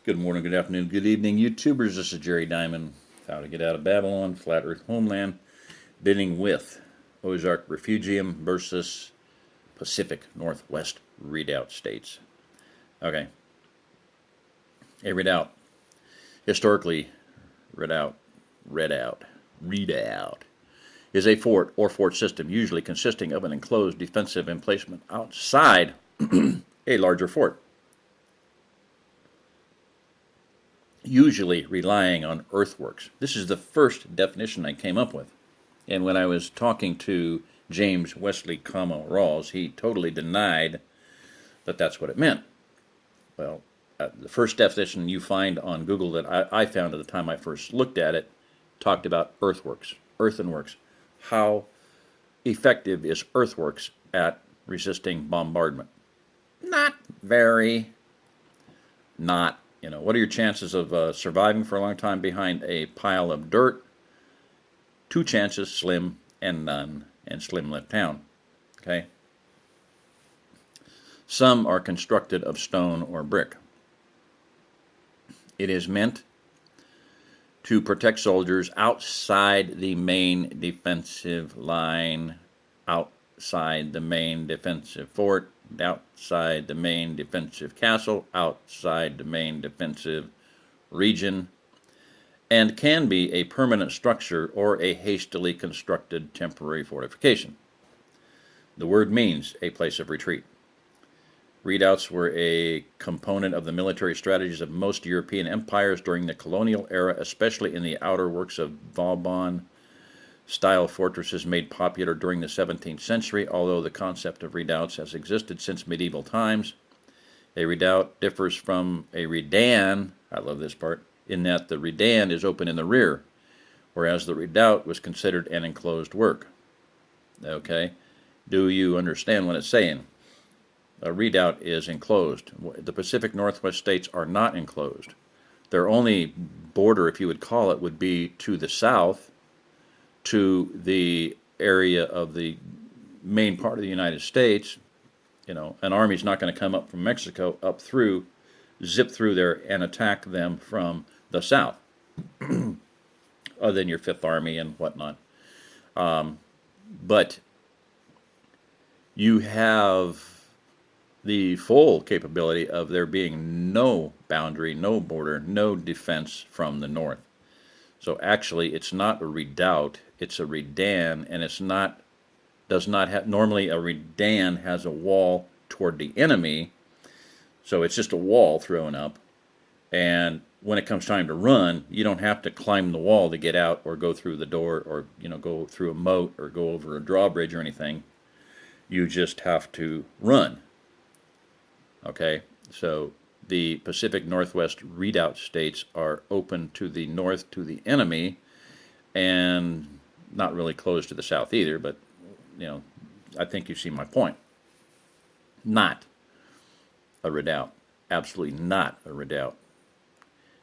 Good morning, good afternoon, good evening, YouTubers. This is Jerry Diamond, How to Get Out of Babylon, Flat Earth Homeland, bidding with OzArk Refugium versus Pacific Northwest Redoubt States. Okay. A redoubt. Historically, Redoubt is a fort or fort system, usually consisting of an enclosed defensive emplacement outside a larger fort, usually relying on earthworks. This is the first definition I came up with. And when I was talking to James Wesley, Rawls, he totally denied that that's what it meant. Well, the first definition you find on Google that I found at the time I first looked at it talked about earthworks, earthenworks. How effective is earthworks at resisting bombardment? Not very. Not. What are your chances of surviving for a long time behind a pile of dirt? 2 chances, slim and none, and slim left town. Okay? Some are constructed of stone or brick. It is meant to protect soldiers outside the main defensive line, outside the main defensive fort, outside the main defensive castle, outside the main defensive region, and can be a permanent structure or a hastily constructed temporary fortification. The word means a place of retreat. Redoubts were a component of the military strategies of most European empires during the colonial era, especially in the outer works of Vauban-style fortresses made popular during the 17th century, although the concept of redoubts has existed since medieval times. A redoubt differs from a Redan, I love this part, in that the Redan is open in the rear, whereas the redoubt was considered an enclosed work. Okay? Do you understand what it's saying? A redoubt is enclosed. The Pacific Northwest states are not enclosed. Their only border, if you would call it, would be to the south, to the area of the main part of the United States. An army's not going to come up from Mexico, up through, zip through there and attack them from the south, other than your Fifth Army and whatnot. But you have the full capability of there being no boundary, no border, no defense from the north. So actually, it's not a redoubt, it's a Redan, and does not have, normally a Redan has a wall toward the enemy, so it's just a wall thrown up, and when it comes time to run, you don't have to climb the wall to get out or go through the door or, go through a moat or go over a drawbridge or anything. You just have to run. Okay, so the Pacific Northwest Redoubt states are open to the north to the enemy and not really closed to the south either, but, I think you see my point. Not a redoubt. Absolutely not a redoubt.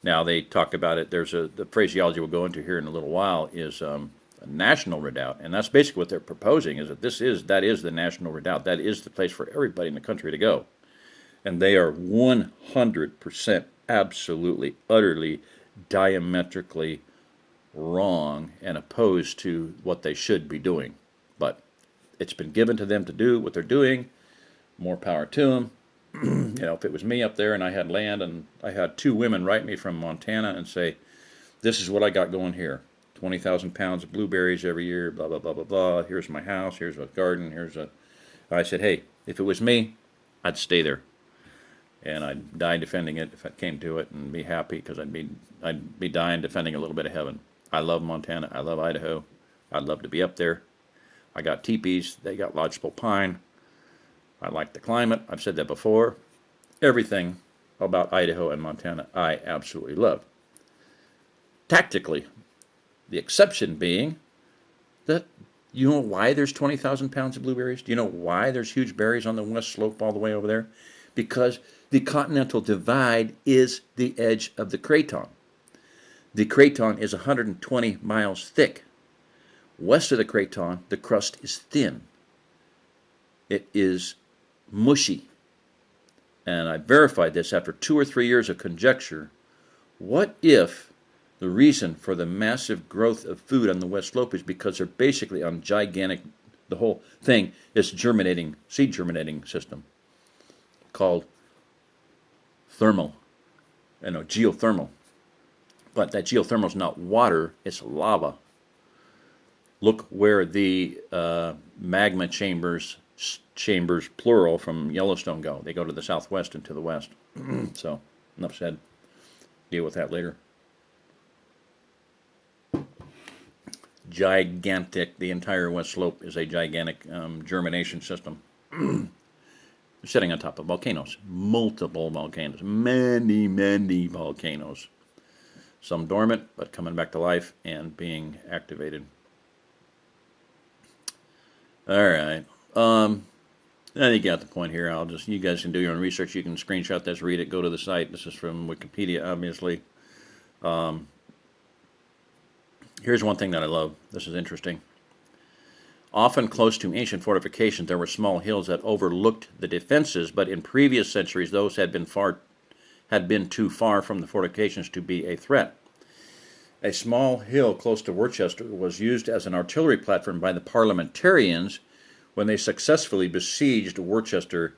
Now, they talk about it, the phraseology we'll go into here in a little while is a national redoubt, and that's basically what they're proposing, is that that is the national redoubt. That is the place for everybody in the country to go. And they are 100% absolutely, utterly, diametrically wrong and opposed to what they should be doing. But it's been given to them to do what they're doing. More power to them. If it was me up there and I had land and I had 2 women write me from Montana and say, this is what I got going here. 20,000 pounds of blueberries every year, blah, blah, blah, blah, blah. Here's my house, here's a garden, I said, hey, if it was me, I'd stay there. And I'd die defending it if it came to it, and be happy because I'd be dying defending a little bit of heaven. I love Montana. I love Idaho. I'd love to be up there. I got teepees. They got lodgepole pine. I like the climate. I've said that before. Everything about Idaho and Montana I absolutely love. Tactically, the exception being that you know why there's 20,000 pounds of blueberries? Do you know why there's huge berries on the west slope all the way over there? Because the Continental Divide is the edge of the craton. The craton is 120 miles thick. West of the craton, the crust is thin. It is mushy. and I verified this after 2 or 3 years of conjecture, what if the reason for the massive growth of food on the West Slope is because they're basically on gigantic, the whole thing is germinating, seed germinating system called thermal, geothermal. But that geothermal is not water, it's lava. Look where the magma chambers, plural, from Yellowstone go. They go to the southwest and to the west. So, enough said. Deal with that later. Gigantic. The entire West Slope is a gigantic germination system. Sitting on top of volcanoes. Multiple volcanoes. Many, many volcanoes. Some dormant, but coming back to life and being activated. All right. I think you got the point here. You guys can do your own research. You can screenshot this, read it, go to the site. This is from Wikipedia, obviously. Here's one thing that I love. This is interesting. Often close to ancient fortifications, there were small hills that overlooked the defenses, but in previous centuries, those had been too far from the fortifications to be a threat. A small hill close to Worcester was used as an artillery platform by the parliamentarians when they successfully besieged Worcester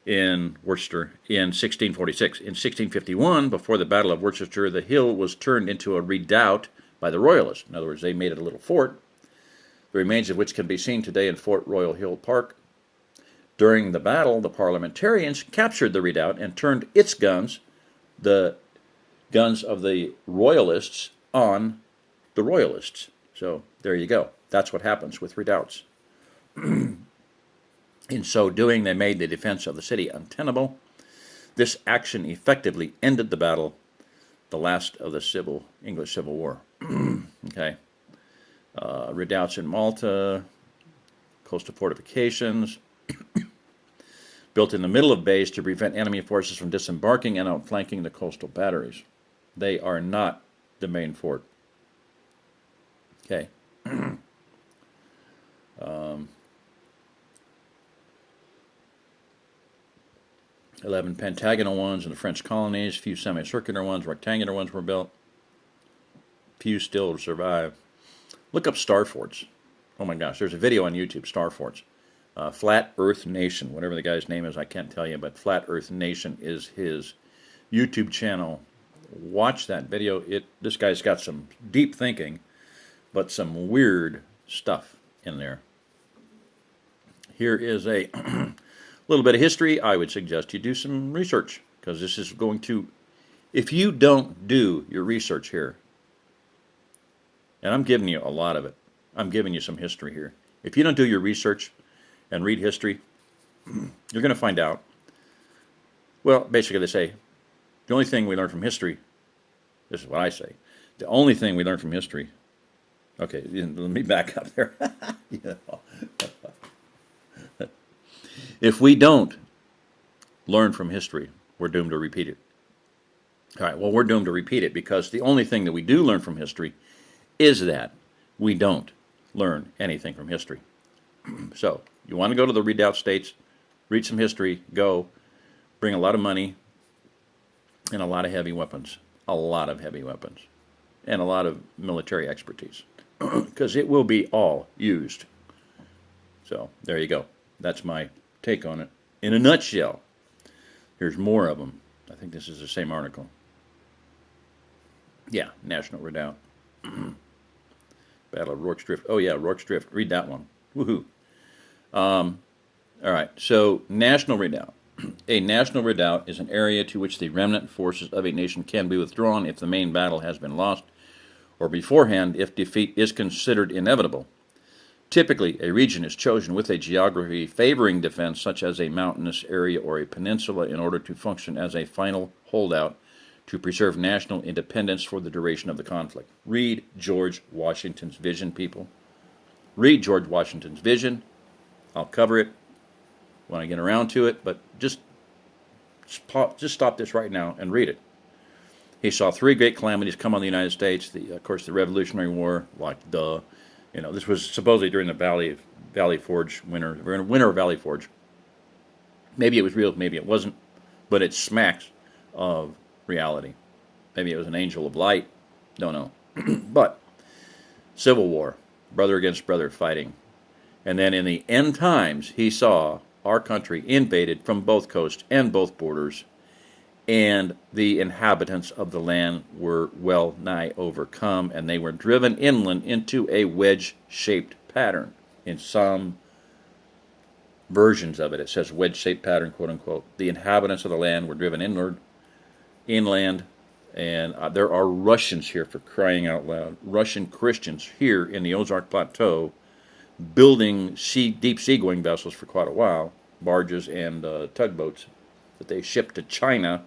in 1646. In 1651, before the Battle of Worcester, the hill was turned into a redoubt by the Royalists. In other words, they made it a little fort, the remains of which can be seen today in Fort Royal Hill Park. During the battle, the parliamentarians captured the redoubt and turned its guns, the guns of the Royalists, on the Royalists. So there you go. That's what happens with redoubts. In so doing, they made the defense of the city untenable. This action effectively ended the battle, the last of the English Civil War. Okay. Redoubts in Malta, coastal fortifications, built in the middle of bays to prevent enemy forces from disembarking and outflanking the coastal batteries. They are not the main fort. Okay. 11 pentagonal ones in the French colonies, few semicircular ones, rectangular ones were built. Few still survive. Look up star forts. Oh my gosh, there's a video on YouTube, star forts. Flat Earth Nation, whatever the guy's name is, I can't tell you, but Flat Earth Nation is his YouTube channel. Watch that video. This guy's got some deep thinking, but some weird stuff in there. Here is a little bit of history. I would suggest you do some research, because this is going to, if you don't do your research here, and I'm giving you a lot of it, I'm giving you some history here. If you don't do your research and read history, you're going to find out, well, basically they say, the only thing we learn from history, this is what I say, the only thing we learn from history, okay, let me back up there. If we don't learn from history, we're doomed to repeat it. All right, well, we're doomed to repeat it because the only thing that we do learn from history is that we don't learn anything from history. So, you want to go to the Redoubt States, read some history, go, bring a lot of money, and a lot of heavy weapons. A lot of heavy weapons. And a lot of military expertise. Because it will be all used. So, there you go. That's my take on it. In a nutshell, here's more of them. I think this is the same article. Yeah, National Redoubt. Battle of Rorke's Drift. Oh yeah, Rorke's Drift. Read that one. Woohoo. All right, so National Redoubt. A national redoubt is an area to which the remnant forces of a nation can be withdrawn if the main battle has been lost, or beforehand if defeat is considered inevitable. Typically, a region is chosen with a geography favoring defense, such as a mountainous area or a peninsula, in order to function as a final holdout to preserve national independence for the duration of the conflict. Read George Washington's vision, people. Read George Washington's vision. I'll cover it when I get around to it, but just stop this right now and read it. He saw three great calamities come on the United States. Of course, the Revolutionary War, like duh. You know, this was supposedly during the Valley Forge winter of Valley Forge. Maybe it was real, maybe it wasn't. but it smacks of reality. Maybe it was an angel of light, don't know. But civil war, brother against brother fighting. And then in the end times, he saw our country invaded from both coasts and both borders, and the inhabitants of the land were well nigh overcome, and they were driven inland into a wedge-shaped pattern. In some versions of it, it says wedge-shaped pattern, quote unquote. The inhabitants of the land were driven inland, and there are Russians here, for crying out loud. Russian Christians here in the Ozark Plateau building deep sea-going vessels for quite a while, barges and tugboats that they shipped to China.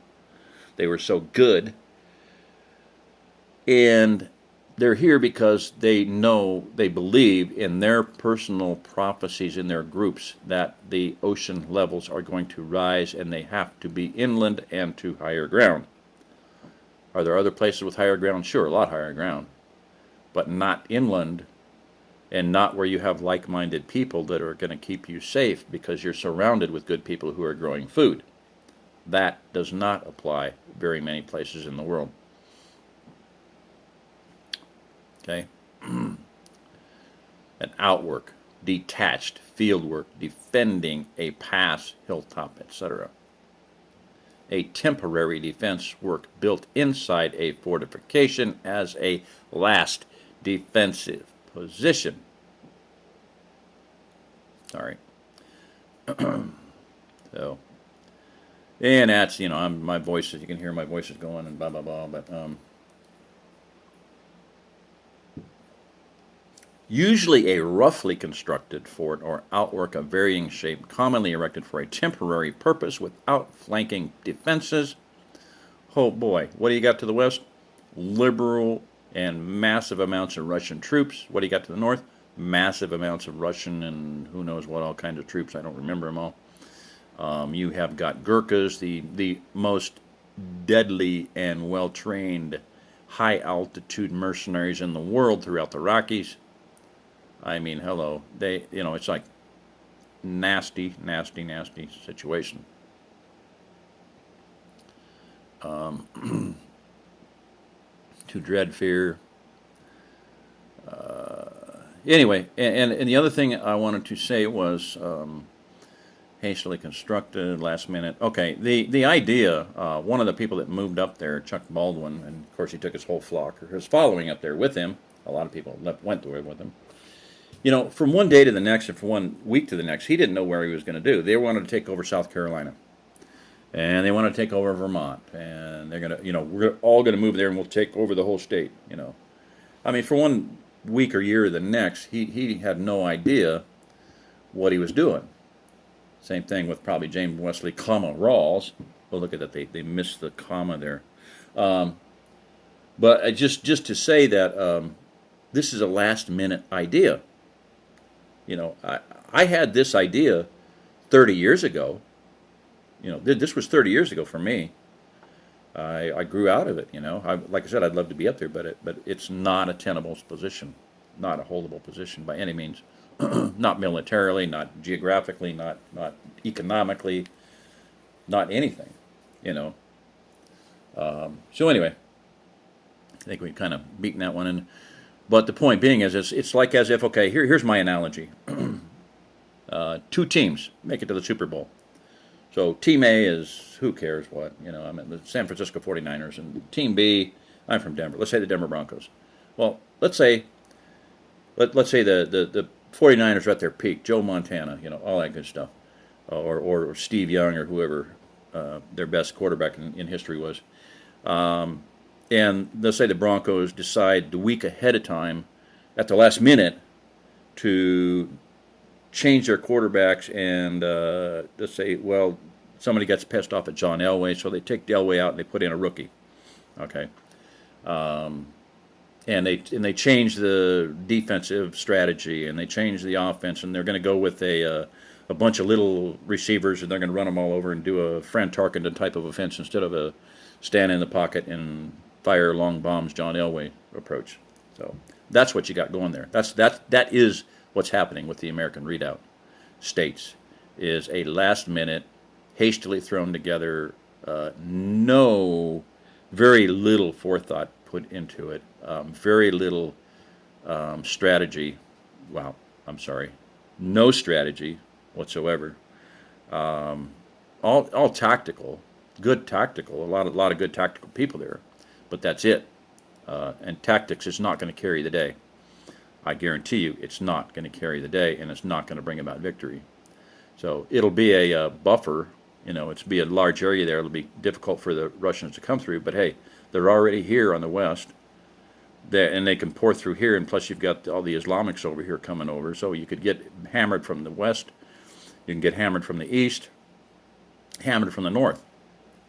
They were so good. And they're here because they believe in their personal prophecies in their groups that the ocean levels are going to rise and they have to be inland and to higher ground. Are there other places with higher ground? Sure, a lot higher ground. But not inland, and not where you have like-minded people that are going to keep you safe because you're surrounded with good people who are growing food. That does not apply very many places in the world. Okay? An outwork, detached field work, defending a pass, hilltop, etc. A temporary defense work built inside a fortification as a last defensive position. Sorry. So, and that's, my voice, you can hear my voice is going and blah, blah, blah, but, usually a roughly constructed fort or outwork of varying shape, commonly erected for a temporary purpose without flanking defenses. Oh boy, what do you got to the west? Liberal and massive amounts of Russian troops. What do you got to the north? Massive amounts of Russian and who knows what all kinds of troops. I don't remember them all. You have got Gurkhas, the most deadly and well-trained high-altitude mercenaries in the world throughout the Rockies. I mean, hello. It's like nasty, nasty, nasty situation. To dread fear. Anyway, and the other thing I wanted to say was hastily constructed, last minute. Okay, the idea, one of the people that moved up there, Chuck Baldwin, and of course he took his whole flock, or his following up there with him. A lot of people went there with him. From one day to the next and from 1 week to the next, he didn't know where he was going to do. They wanted to take over South Carolina. And they wanted to take over Vermont. And they're going to, we're all going to move there and we'll take over the whole state, I mean, for 1 week or year to the next, he had no idea what he was doing. Same thing with probably James Wesley, Rawls. Oh, look at that. They missed the comma there. But just to say that this is a last-minute idea. I had this idea 30 years ago. This was 30 years ago for me. I grew out of it, like I said, I'd love to be up there, but it's not a tenable position, not a holdable position by any means. Not militarily, not geographically, not economically, not anything, So anyway, I think we've kind of beaten that one in. But the point being is, it's like as if, okay, here's my analogy. 2 teams make it to the Super Bowl. So Team A is, who cares what, I'm at the San Francisco 49ers, and Team B, I'm from Denver. Let's say the Denver Broncos. Well, let's say the 49ers are at their peak, Joe Montana, all that good stuff, or Steve Young or whoever their best quarterback in history was. And let's say the Broncos decide the week ahead of time, at the last minute, to change their quarterbacks, and let's say, well, somebody gets pissed off at John Elway, so they take Elway out and they put in a rookie. Okay, and they change the defensive strategy, and they change the offense, and they're going to go with a bunch of little receivers, and they're going to run them all over and do a Fran Tarkenton type of offense instead of a stand in the pocket and fire long bombs John Elway approach. So that's what you got going there. That is what's happening with the American Redoubt States, is a last-minute, hastily thrown together no, very little forethought put into it, very little strategy. Well, I'm sorry, no strategy whatsoever. All tactical, good tactical, a lot of good tactical people there, but that's it. And tactics is not going to carry the day. I guarantee you, it's not going to carry the day, and it's not going to bring about victory. So it'll be a buffer. It's be a large area there. It'll be difficult for the Russians to come through. But hey, they're already here on the west, and they can pour through here. And plus, you've got all the Islamics over here coming over. So you could get hammered from the west. You can get hammered from the east, hammered from the north.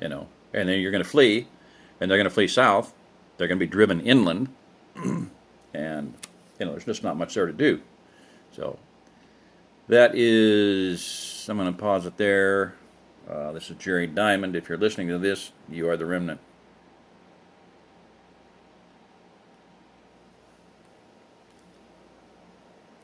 And then you're going to flee, and they're going to flee south. They're going to be driven inland, and there's just not much there to do. So that is, I'm going to pause it there. This is Jerry Diamond. If you're listening to this, you are the remnant.